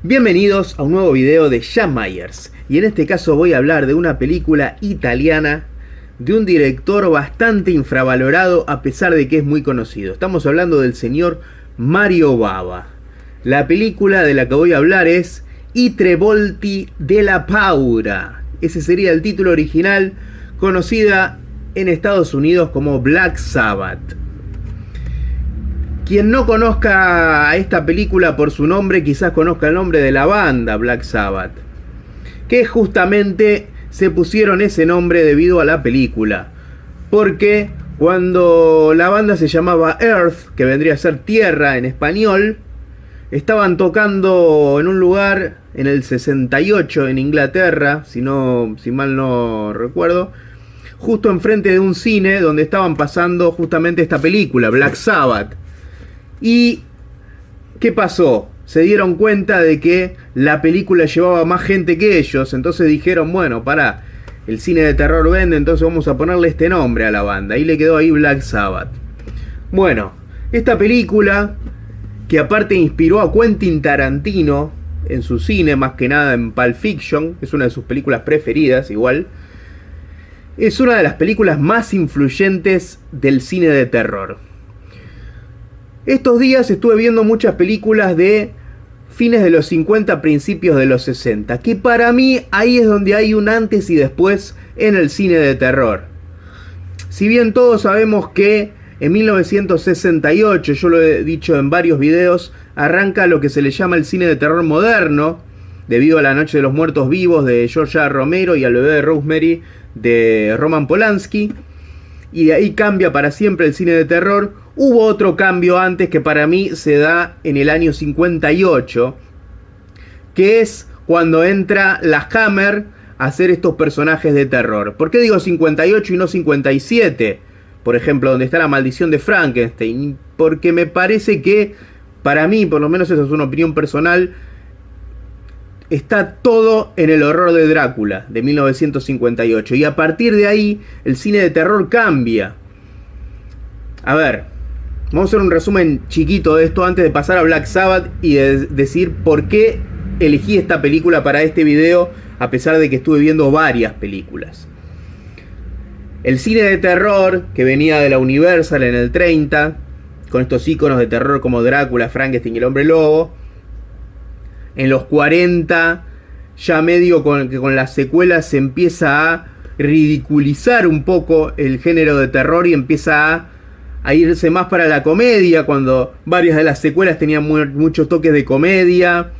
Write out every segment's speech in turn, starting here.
Bienvenidos a un nuevo video de Jan Myers, y en este caso voy a hablar de una película italiana de un director bastante infravalorado a pesar de que es muy conocido. Estamos hablando del señor Mario Bava. La película de la que voy a hablar es I Tre Volti della Paura. Ese sería el título original, conocida en Estados Unidos como Black Sabbath. Quien no conozca a esta película por su nombre, quizás conozca el nombre de la banda Black Sabbath, que justamente se pusieron ese nombre debido a la película, porque cuando la banda se llamaba Earth, que vendría a ser Tierra en español, estaban tocando en un lugar en el 68 en Inglaterra, si mal no recuerdo, justo enfrente de un cine donde estaban pasando justamente esta película, Black Sabbath. ¿Y qué pasó? Se dieron cuenta de que la película llevaba más gente que ellos, entonces dijeron, bueno, pará, el cine de terror vende, entonces vamos a ponerle este nombre a la banda, y le quedó ahí Black Sabbath. Bueno, esta película, que aparte inspiró a Quentin Tarantino en su cine, más que nada en Pulp Fiction, es una de sus películas preferidas igual, es una de las películas más influyentes del cine de terror. Estos días estuve viendo muchas películas de fines de los 50, principios de los 60, que para mí ahí es donde hay un antes y después en el cine de terror. Si bien todos sabemos que en 1968, yo lo he dicho en varios videos, arranca lo que se le llama el cine de terror moderno, debido a La Noche de los Muertos Vivos de George A. Romero y Al bebé de Rosemary de Roman Polanski, y de ahí cambia para siempre el cine de terror. Hubo otro cambio antes que para mí se da en el año 58, que es cuando entra la Hammer a hacer estos personajes de terror. ¿Por qué digo 58 y no 57? Por ejemplo, donde está La Maldición de Frankenstein. Porque me parece que, para mí, por lo menos eso es una opinión personal, está todo en El horror de Drácula, de 1958. Y a partir de ahí, el cine de terror cambia. A ver, vamos a hacer un resumen chiquito de esto antes de pasar a Black Sabbath y de decir por qué elegí esta película para este video, a pesar de que estuve viendo varias películas. El cine de terror, que venía de la Universal en el 30, con estos íconos de terror como Drácula, Frankenstein y el Hombre Lobo. En los 40, ya medio con las secuelas se empieza a ridiculizar un poco el género de terror y empieza a irse más para la comedia, cuando varias de las secuelas tenían muchos toques de comedia.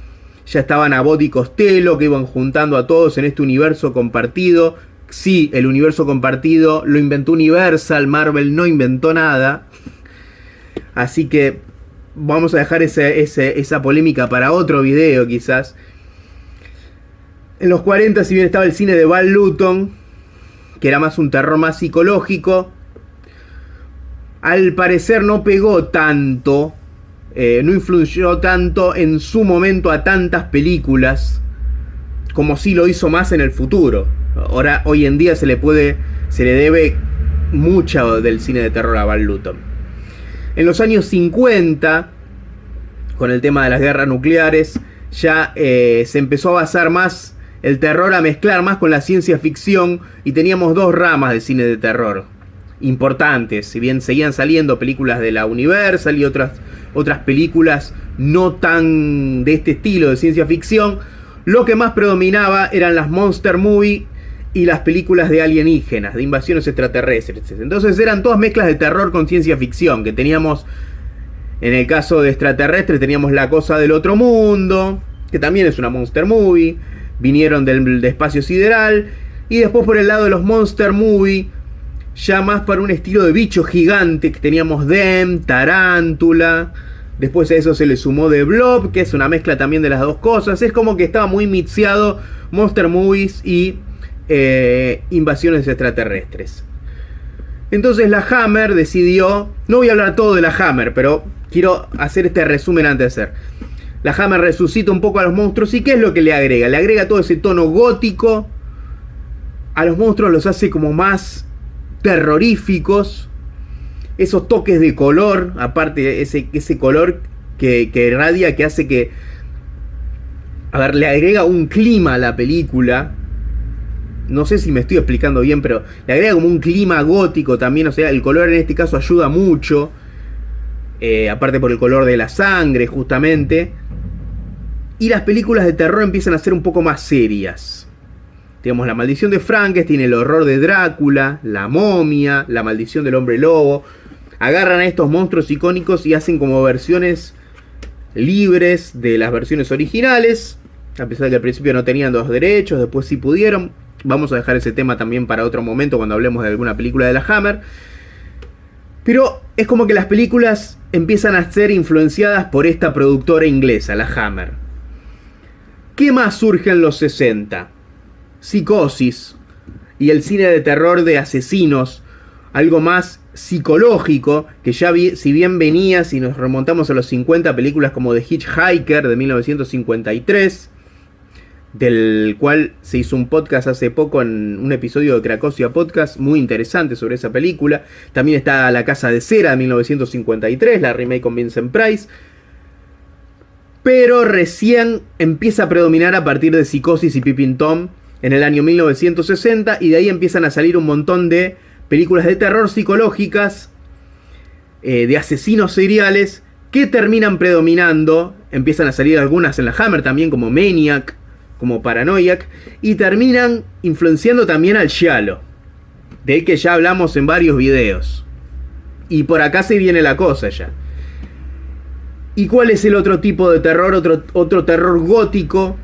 Ya estaban Abbott y Costello, que iban juntando a todos en este universo compartido. Sí, el universo compartido lo inventó Universal, Marvel no inventó nada. Así que vamos a dejar esa polémica para otro video quizás. En los 40, si bien estaba el cine de Val Lewton, que era más un terror más psicológico, al parecer no pegó tanto, no influyó tanto en su momento a tantas películas como sí lo hizo más en el futuro. Ahora, hoy en día se le debe mucho del cine de terror a Val Lewton. En los años 50, con el tema de las guerras nucleares, ya se empezó a basar más el terror, a mezclar más con la ciencia ficción, y teníamos dos ramas de cine de terror importantes. Si bien seguían saliendo películas de la Universal y otras películas no tan de este estilo de ciencia ficción, lo que más predominaba eran las monster movie y las películas de alienígenas, de invasiones extraterrestres. Entonces eran todas mezclas de terror con ciencia ficción, que teníamos, en el caso de extraterrestres, teníamos La Cosa del Otro Mundo, que también es una monster movie, vinieron del espacio sideral, y después por el lado de los monster movie, ya más para un estilo de bicho gigante, que teníamos Them, Tarántula. Después a eso se le sumó The Blob, que es una mezcla también de las dos cosas. Es como que estaba muy mixeado monster movies y invasiones extraterrestres. Entonces la Hammer decidió, no voy a hablar todo de la Hammer, pero quiero hacer este resumen antes de hacer. La Hammer resucita un poco a los monstruos, y ¿qué es lo que le agrega? Le agrega todo ese tono gótico, a los monstruos los hace como más terroríficos. Esos toques de color, aparte ese color que irradia, que hace que, a ver, le agrega un clima a la película. No sé si me estoy explicando bien, pero le agrega como un clima gótico también. O sea, el color en este caso ayuda mucho. Aparte por el color de la sangre, justamente. Y las películas de terror empiezan a ser un poco más serias. Tenemos La Maldición de Frankenstein, El Horror de Drácula, La Momia, La Maldición del Hombre Lobo. Agarran a estos monstruos icónicos y hacen como versiones libres de las versiones originales. A pesar de que al principio no tenían los derechos, después sí pudieron. Vamos a dejar ese tema también para otro momento cuando hablemos de alguna película de la Hammer. Pero es como que las películas empiezan a ser influenciadas por esta productora inglesa, la Hammer. ¿Qué más surge en los 60? Psicosis y el cine de terror de asesinos, algo más psicológico, que ya si bien venía, si nos remontamos a los 50, películas como The Hitchhiker de 1953, del cual se hizo un podcast hace poco en un episodio de Cracosia Podcast muy interesante sobre esa película. También está La Casa de Cera de 1953, la remake con Vincent Price. Pero recién empieza a predominar a partir de Psicosis y Peeping Tom en el año 1960, y de ahí empiezan a salir un montón de películas de terror psicológicas, de asesinos seriales, que terminan predominando. Empiezan a salir algunas en la Hammer también, como Maniac, como Paranoiac, y terminan influenciando también al giallo, del que ya hablamos en varios videos. Y por acá se viene la cosa ya. ¿Y cuál es el otro tipo de terror? Otro terror gótico,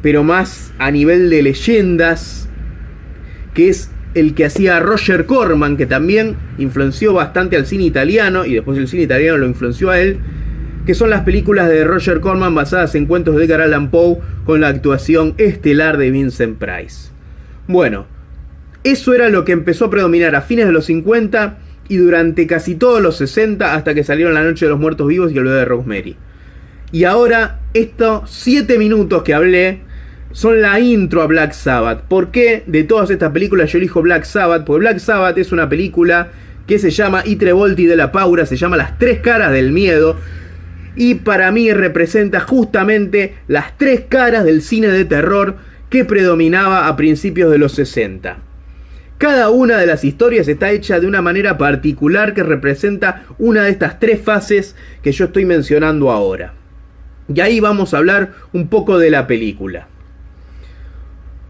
pero más a nivel de leyendas, que es el que hacía Roger Corman, que también influenció bastante al cine italiano, y después el cine italiano lo influenció a él, que son las películas de Roger Corman basadas en cuentos de Edgar Allan Poe, con la actuación estelar de Vincent Price. Bueno, eso era lo que empezó a predominar a fines de los 50 y durante casi todos los 60, hasta que salieron La Noche de los Muertos Vivos y El Bebé de Rosemary. Y ahora, estos 7 minutos que hablé son la intro a Black Sabbath. ¿Por qué de todas estas películas yo elijo Black Sabbath? Porque Black Sabbath es una película que se llama I Tre Volti della Paura, se llama Las Tres Caras del Miedo. Y para mí representa justamente las tres caras del cine de terror que predominaba a principios de los 60. Cada una de las historias está hecha de una manera particular que representa una de estas tres fases que yo estoy mencionando ahora. Y ahí vamos a hablar un poco de la película.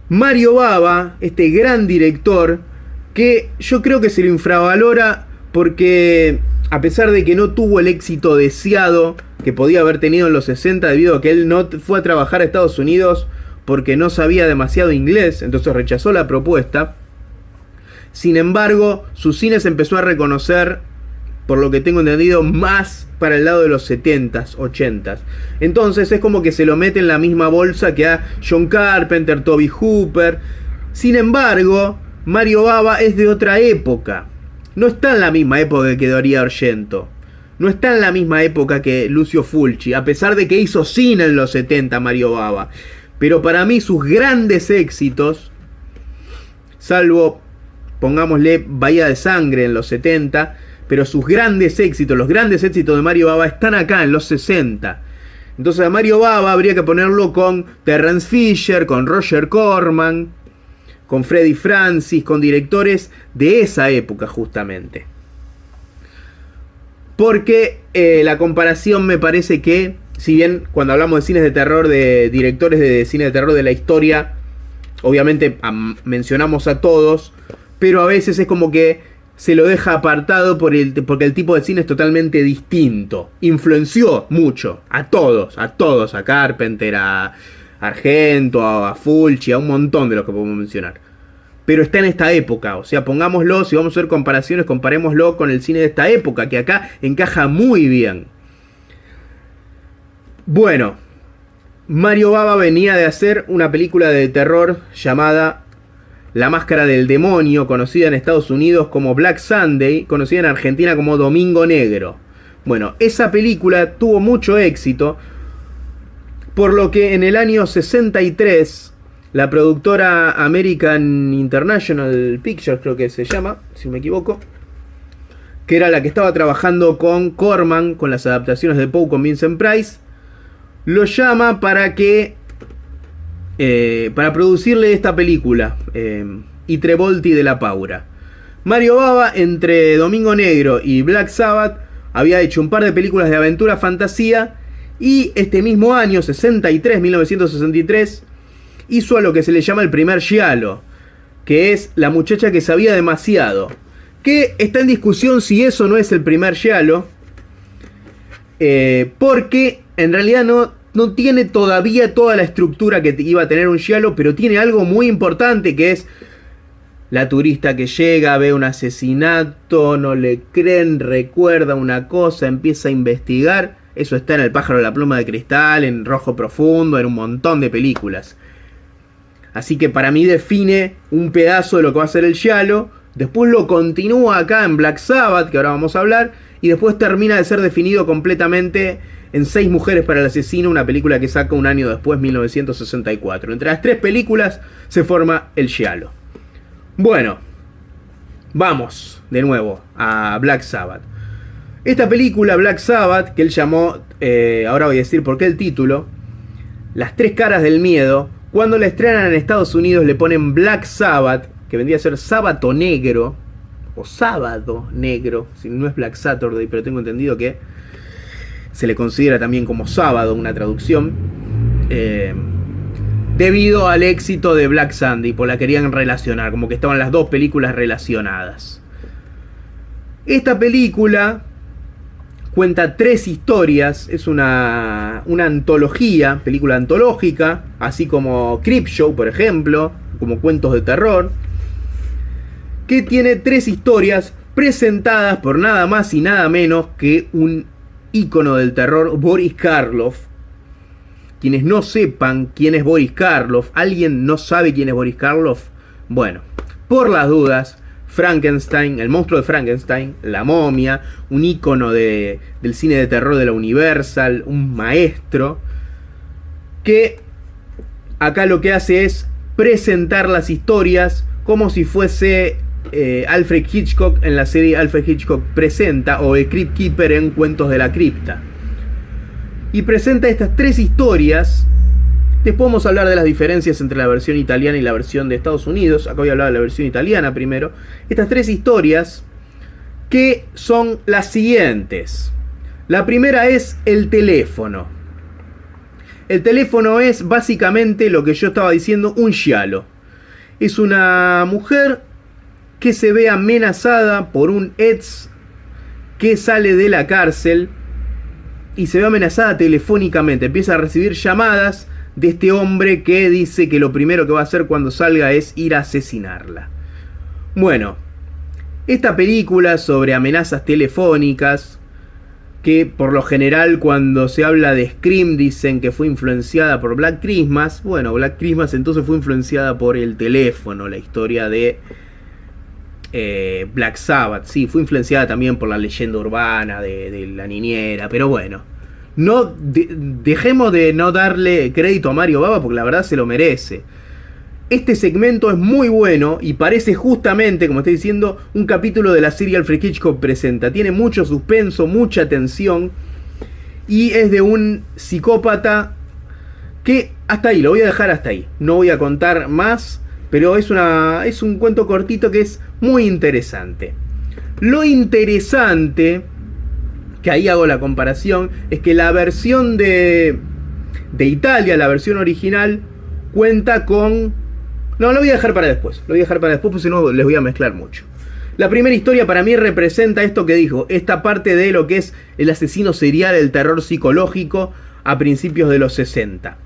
Mario Bava, este gran director, que yo creo que se lo infravalora porque, a pesar de que no tuvo el éxito deseado que podía haber tenido en los 60 debido a que él no fue a trabajar a Estados Unidos porque no sabía demasiado inglés, entonces rechazó la propuesta. Sin embargo, su cine se empezó a reconocer, por lo que tengo entendido, más para el lado de los 70s, 80s. Entonces es como que se lo mete en la misma bolsa que a John Carpenter, Tobe Hooper. Sin embargo, Mario Bava es de otra época. No está en la misma época que Darío Argento. No está en la misma época que Lucio Fulci, a pesar de que hizo cine en los 70 Mario Bava. Pero para mí sus grandes éxitos, salvo, pongámosle, Bahía de Sangre en los 70, pero sus grandes éxitos, los grandes éxitos de Mario Bava están acá en los 60. Entonces a Mario Bava habría que ponerlo con Terrence Fisher, con Roger Corman, con Freddie Francis, con directores de esa época justamente. Porque la comparación me parece que, si bien cuando hablamos de cines de terror, de directores de cine de terror de la historia, obviamente mencionamos a todos, pero a veces es como que se lo deja apartado porque el tipo de cine es totalmente distinto. Influenció mucho a todos, a Carpenter, a Argento, a Fulci, a un montón de los que podemos mencionar. Pero está en esta época, o sea, pongámoslo, si vamos a hacer comparaciones, comparémoslo con el cine de esta época, que acá encaja muy bien. Bueno, Mario Bava venía de hacer una película de terror llamada La Máscara del Demonio, conocida en Estados Unidos como Black Sunday, conocida en Argentina como Domingo Negro. Bueno, esa película tuvo mucho éxito, por lo que en el año 63 La productora American International Pictures, creo que se llama, si no me equivoco, que era la que estaba trabajando con Corman, con las adaptaciones de Poe con Vincent Price, lo llama para que para producirle esta película, I Trevolti de la Paura. Mario Bava, entre Domingo Negro y Black Sabbath, había hecho un par de películas de aventura fantasía, y este mismo año, 1963, hizo a lo que se le llama el primer giallo, que es La muchacha que sabía demasiado, que está en discusión si eso no es el primer giallo, porque en realidad no tiene todavía toda la estructura que iba a tener un giallo, pero tiene algo muy importante, que es la turista que llega, ve un asesinato, no le creen, recuerda una cosa, empieza a investigar. Eso está en El pájaro de la pluma de cristal, en Rojo Profundo, en un montón de películas. Así que para mí define un pedazo de lo que va a ser el giallo. Después lo continúa acá en Black Sabbath, que ahora vamos a hablar. Y después termina de ser definido completamente en 6 mujeres para el asesino, una película que saca un año después, 1964. Entre las 3 películas se forma el giallo. Bueno, vamos de nuevo a Black Sabbath. Esta película, Black Sabbath, que él llamó, ahora voy a decir por qué el título, Las 3 caras del miedo. Cuando la estrenan en Estados Unidos le ponen Black Sabbath, que vendría a ser sábado negro, o sábado negro, si no es Black Saturday, pero tengo entendido que se le considera también como sábado, una traducción, debido al éxito de Black Sunday, por la querían relacionar, como que estaban las dos películas relacionadas. Esta película cuenta 3 historias, es una antología, película antológica, así como Creepshow, por ejemplo, como cuentos de terror, que tiene 3 historias presentadas por nada más y nada menos que un ícono del terror, Boris Karloff. Quienes no sepan quién es Boris Karloff, ¿alguien no sabe quién es Boris Karloff? Bueno, por las dudas, Frankenstein, el monstruo de Frankenstein, La momia, un ícono del cine de terror de la Universal, un maestro, que acá lo que hace es presentar las historias como si fuese Alfred Hitchcock en la serie Alfred Hitchcock Presenta, o el Crypt Keeper en Cuentos de la Cripta. Y presenta estas 3 historias. Después vamos a hablar de las diferencias entre la versión italiana y la versión de Estados Unidos. Acá voy a hablar de la versión italiana primero. Estas 3 historias, que son las siguientes. La primera es el teléfono. El teléfono es básicamente lo que yo estaba diciendo, un giallo. Es una mujer que se ve amenazada por un ex que sale de la cárcel y se ve amenazada telefónicamente. Empieza a recibir llamadas de este hombre que dice que lo primero que va a hacer cuando salga es ir a asesinarla. Bueno, esta película sobre amenazas telefónicas, que por lo general cuando se habla de Scream dicen que fue influenciada por Black Christmas. Bueno, Black Christmas entonces fue influenciada por el teléfono, la historia de Black Sabbath. Sí, fue influenciada también por la leyenda urbana de la niñera, pero bueno, no dejemos de no darle crédito a Mario Bava, porque la verdad se lo merece. Este segmento es muy bueno y parece justamente, como estoy diciendo, un capítulo de la serie Alfred Hitchcock Presenta. Tiene mucho suspenso, mucha tensión, y es de un psicópata que hasta ahí, lo voy a dejar hasta ahí. No voy a contar más, pero es un cuento cortito que es muy interesante. Lo interesante, que ahí hago la comparación, es que la versión de Italia, la versión original, cuenta con... No, lo voy a dejar para después. Lo voy a dejar para después, porque si no les voy a mezclar mucho. La primera historia para mí representa esto que dijo, esta parte de lo que es el asesino serial, el terror psicológico a principios de los 60.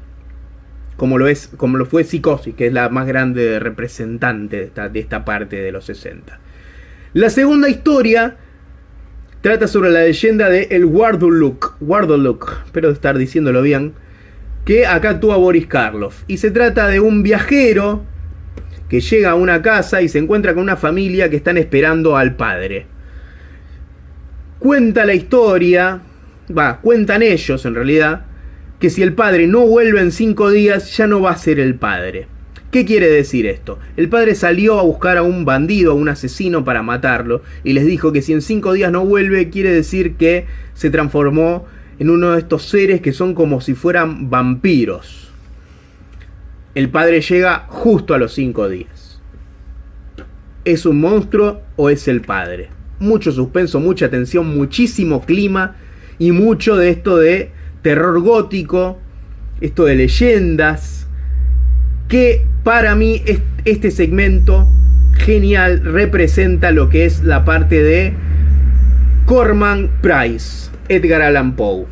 Como lo fue Psicosis, que es la más grande representante de esta parte de los 60. La segunda historia trata sobre la leyenda de el Wardoluk, espero estar diciéndolo bien, que acá actúa Boris Karloff. Y se trata de un viajero que llega a una casa y se encuentra con una familia que están esperando al padre. Cuenta la historia, cuentan ellos en realidad, que si el padre no vuelve en 5 días, ya no va a ser el padre. ¿Qué quiere decir esto? El padre salió a buscar a un bandido, a un asesino para matarlo, y les dijo que si en 5 días no vuelve, quiere decir que se transformó en uno de estos seres que son como si fueran vampiros. El padre llega justo a los 5 días. ¿Es un monstruo o es el padre? Mucho suspenso, mucha tensión, muchísimo clima y mucho de esto de terror gótico, esto de leyendas, que para mí este segmento genial representa lo que es la parte de Corman Price, Edgar Allan Poe.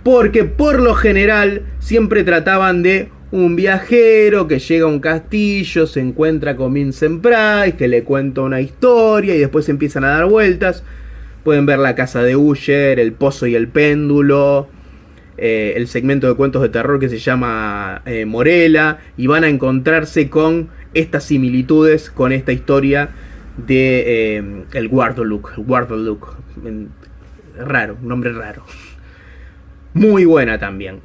Porque por lo general siempre trataban de un viajero que llega a un castillo, se encuentra con Vincent Price, que le cuenta una historia y después empiezan a dar vueltas. Pueden ver La casa de Usher, El pozo y el péndulo, el segmento de cuentos de terror que se llama Morella, y van a encontrarse con estas similitudes con esta historia de el Guardaluk. Raro, un nombre raro. Muy buena también.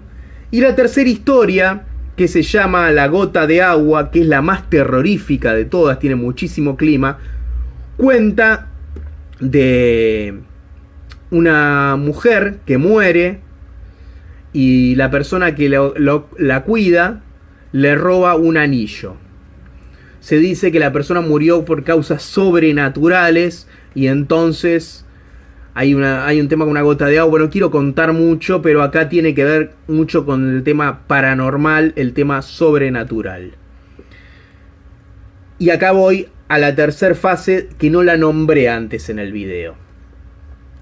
Y la tercera historia, que se llama La gota de agua, que es la más terrorífica de todas, tiene muchísimo clima, cuenta de una mujer que muere y la persona que la cuida le roba un anillo. Se dice que la persona murió por causas sobrenaturales y entonces hay un tema con una gota de agua. No quiero contar mucho, pero acá tiene que ver mucho con el tema paranormal, el tema sobrenatural. Y acá voy a la tercera fase que no la nombré antes en el video.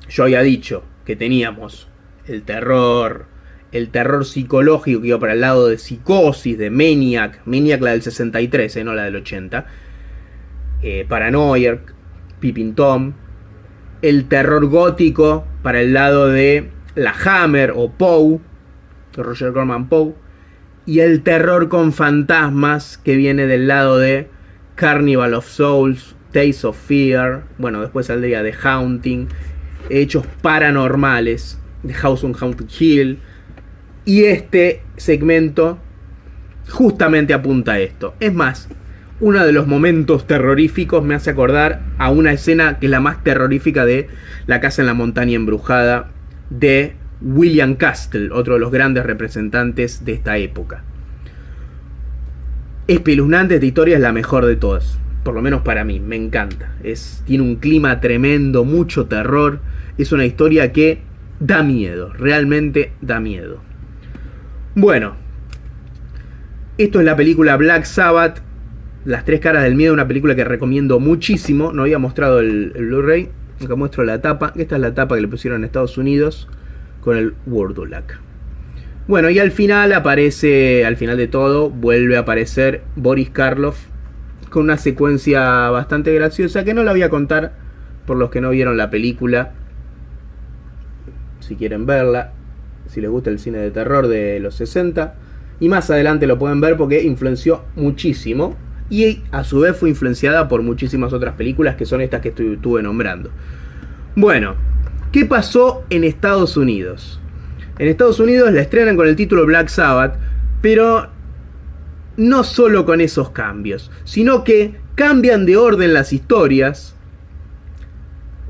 Yo había dicho que teníamos el terror psicológico que iba para el lado de Psicosis, de Maniac la del 63, no la del 80, Paranoia, Peeping Tom, el terror gótico para el lado de la Hammer o Poe, Roger Corman Poe, y el terror con fantasmas que viene del lado de Carnival of Souls, Days of Fear, bueno, después saldría The Haunting, hechos paranormales, The House on Haunted Hill. Y este segmento justamente apunta a esto. Es más, uno de los momentos terroríficos me hace acordar a una escena que es la más terrorífica de La casa en la montaña embrujada de William Castle, otro de los grandes representantes de esta época. Espeluznante, esta historia es la mejor de todas, por lo menos para mí, me encanta. Tiene un clima tremendo, mucho terror, es una historia que da miedo, realmente da miedo. Bueno, esto es la película Black Sabbath, Las tres caras del miedo, una película que recomiendo muchísimo. No había mostrado el Blu-ray, acá muestro la tapa. Esta es la tapa que le pusieron en Estados Unidos con el Wordulac. Bueno, y al final de todo, vuelve a aparecer Boris Karloff con una secuencia bastante graciosa que no la voy a contar por los que no vieron la película. Si quieren verla, si les gusta el cine de terror de los 60, y más adelante lo pueden ver porque influenció muchísimo y a su vez fue influenciada por muchísimas otras películas que son estas que estuve nombrando. Bueno, ¿qué pasó en Estados Unidos? En Estados Unidos la estrenan con el título Black Sabbath, pero no solo con esos cambios, sino que cambian de orden las historias.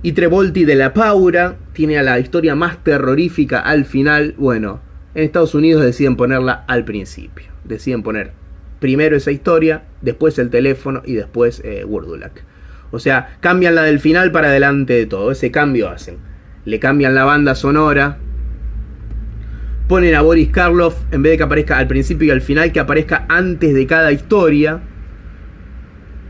Y Trevolti de la Paura tiene a la historia más terrorífica al final. Bueno, en Estados Unidos deciden ponerla al principio. Deciden poner primero esa historia, después el teléfono y después Wordulac. O sea, cambian la del final para adelante de todo. Ese cambio hacen. Le cambian la banda sonora. Ponen a Boris Karloff, en vez de que aparezca al principio y al final, que aparezca antes de cada historia.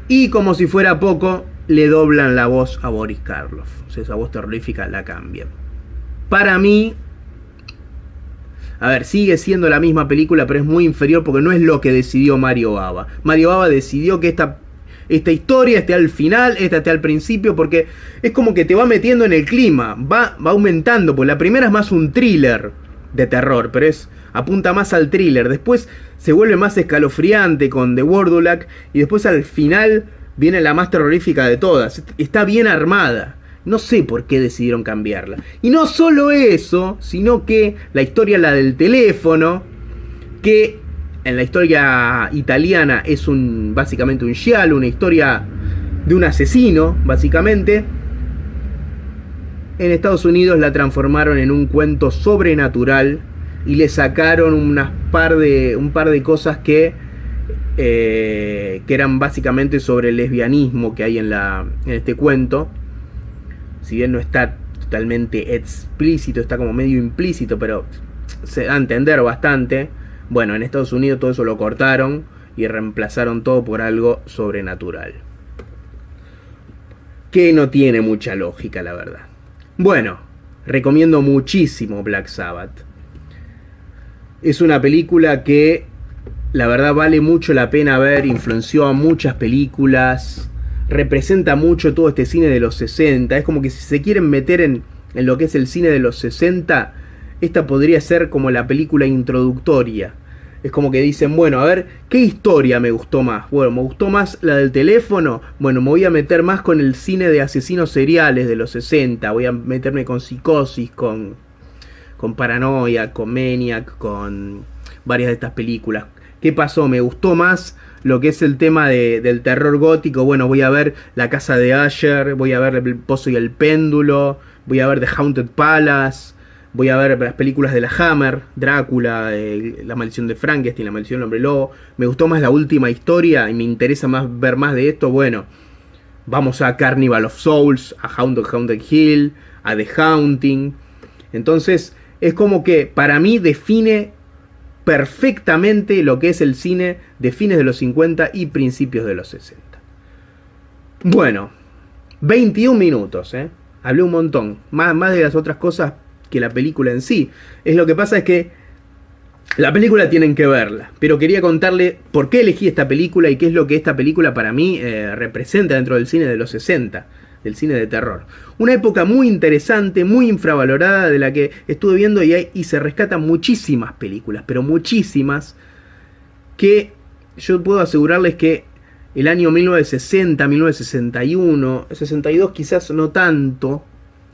Y como si fuera poco, le doblan la voz a Boris Karloff. O sea, esa voz terrorífica la cambian. Para mí, a ver, sigue siendo la misma película, pero es muy inferior porque no es lo que decidió Mario Bava. Mario Bava decidió que esta historia esté al final, esta esté al principio, porque es como que te va metiendo en el clima, va aumentando, porque la primera es más un thriller de terror, pero apunta más al thriller. Después se vuelve más escalofriante con The Wordulac y después al final viene la más terrorífica de todas. Está bien armada. No sé por qué decidieron cambiarla. Y no solo eso, sino que la historia, la del teléfono, que en la historia italiana es básicamente un giallo, una historia de un asesino, básicamente. En Estados Unidos la transformaron en un cuento sobrenatural y le sacaron un par de cosas que eran básicamente sobre el lesbianismo que hay en este cuento. Si bien no está totalmente explícito, está como medio implícito, pero se da a entender bastante. Bueno, en Estados Unidos todo eso lo cortaron y reemplazaron todo por algo sobrenatural, que no tiene mucha lógica, la verdad. Bueno, recomiendo muchísimo Black Sabbath. Es una película que la verdad vale mucho la pena ver, influenció a muchas películas, representa mucho todo este cine de los 60. Es como que si se quieren meter en lo que es el cine de los 60, esta podría ser como la película introductoria. Es como que dicen, bueno, a ver, ¿qué historia me gustó más? Bueno, me gustó más la del teléfono. Bueno, me voy a meter más con el cine de asesinos seriales de los 60. Voy a meterme con Psicosis, con Paranoia, con Maniac, con varias de estas películas. ¿Qué pasó? Me gustó más lo que es el tema del terror gótico. Bueno, voy a ver La Casa de Usher, voy a ver El Pozo y el Péndulo, voy a ver The Haunted Palace, voy a ver las películas de la Hammer, Drácula, La Maldición de Frankenstein, La Maldición del Hombre Lobo. Me gustó más la última historia y me interesa más ver más de esto. Bueno, vamos a Carnival of Souls, a Haunted Hill, a The Haunting. Entonces, es como que para mí define perfectamente lo que es el cine de fines de los 50 y principios de los 60. Bueno, 21 minutos, hablé un montón, más de las otras cosas que la película en sí. Lo que pasa es que la película tienen que verla, pero quería contarle por qué elegí esta película y qué es lo que esta película para mí representa dentro del cine de los 60, del cine de terror. Una época muy interesante, muy infravalorada, de la que estuve viendo y se rescatan muchísimas películas, pero muchísimas, que yo puedo asegurarles que el año 1960, 1961, 62 quizás no tanto,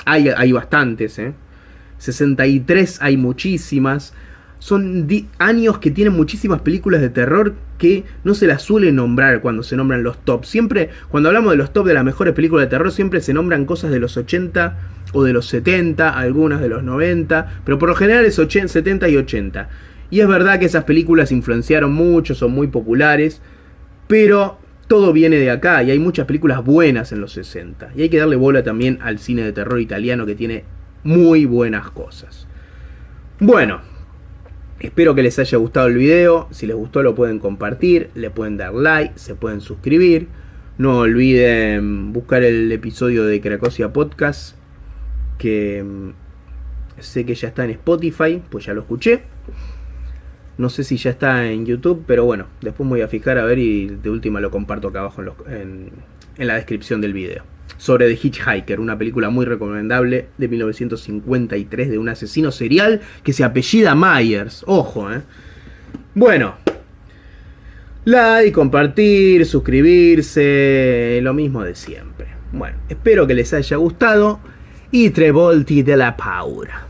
hay bastantes, 63 hay muchísimas. Son años que tienen muchísimas películas de terror que no se las suelen nombrar cuando se nombran los top. Siempre, cuando hablamos de los top de las mejores películas de terror, siempre se nombran cosas de los 80 o de los 70, algunas de los 90, pero por lo general es 70 y 80. Y es verdad que esas películas influenciaron mucho, son muy populares, pero todo viene de acá y hay muchas películas buenas en los 60. Y hay que darle bola también al cine de terror italiano, que tiene muy buenas cosas. Bueno, espero que les haya gustado el video. Si les gustó lo pueden compartir, le pueden dar like, se pueden suscribir. No olviden buscar el episodio de Cracosia Podcast, que sé que ya está en Spotify, pues ya lo escuché. No sé si ya está en YouTube, pero bueno, después me voy a fijar a ver y de última lo comparto acá abajo en la descripción del video. Sobre The Hitchhiker, una película muy recomendable de 1953 de un asesino serial que se apellida Myers. Ojo, Bueno, like, compartir, suscribirse, lo mismo de siempre. Bueno, espero que les haya gustado y tre volti della paura.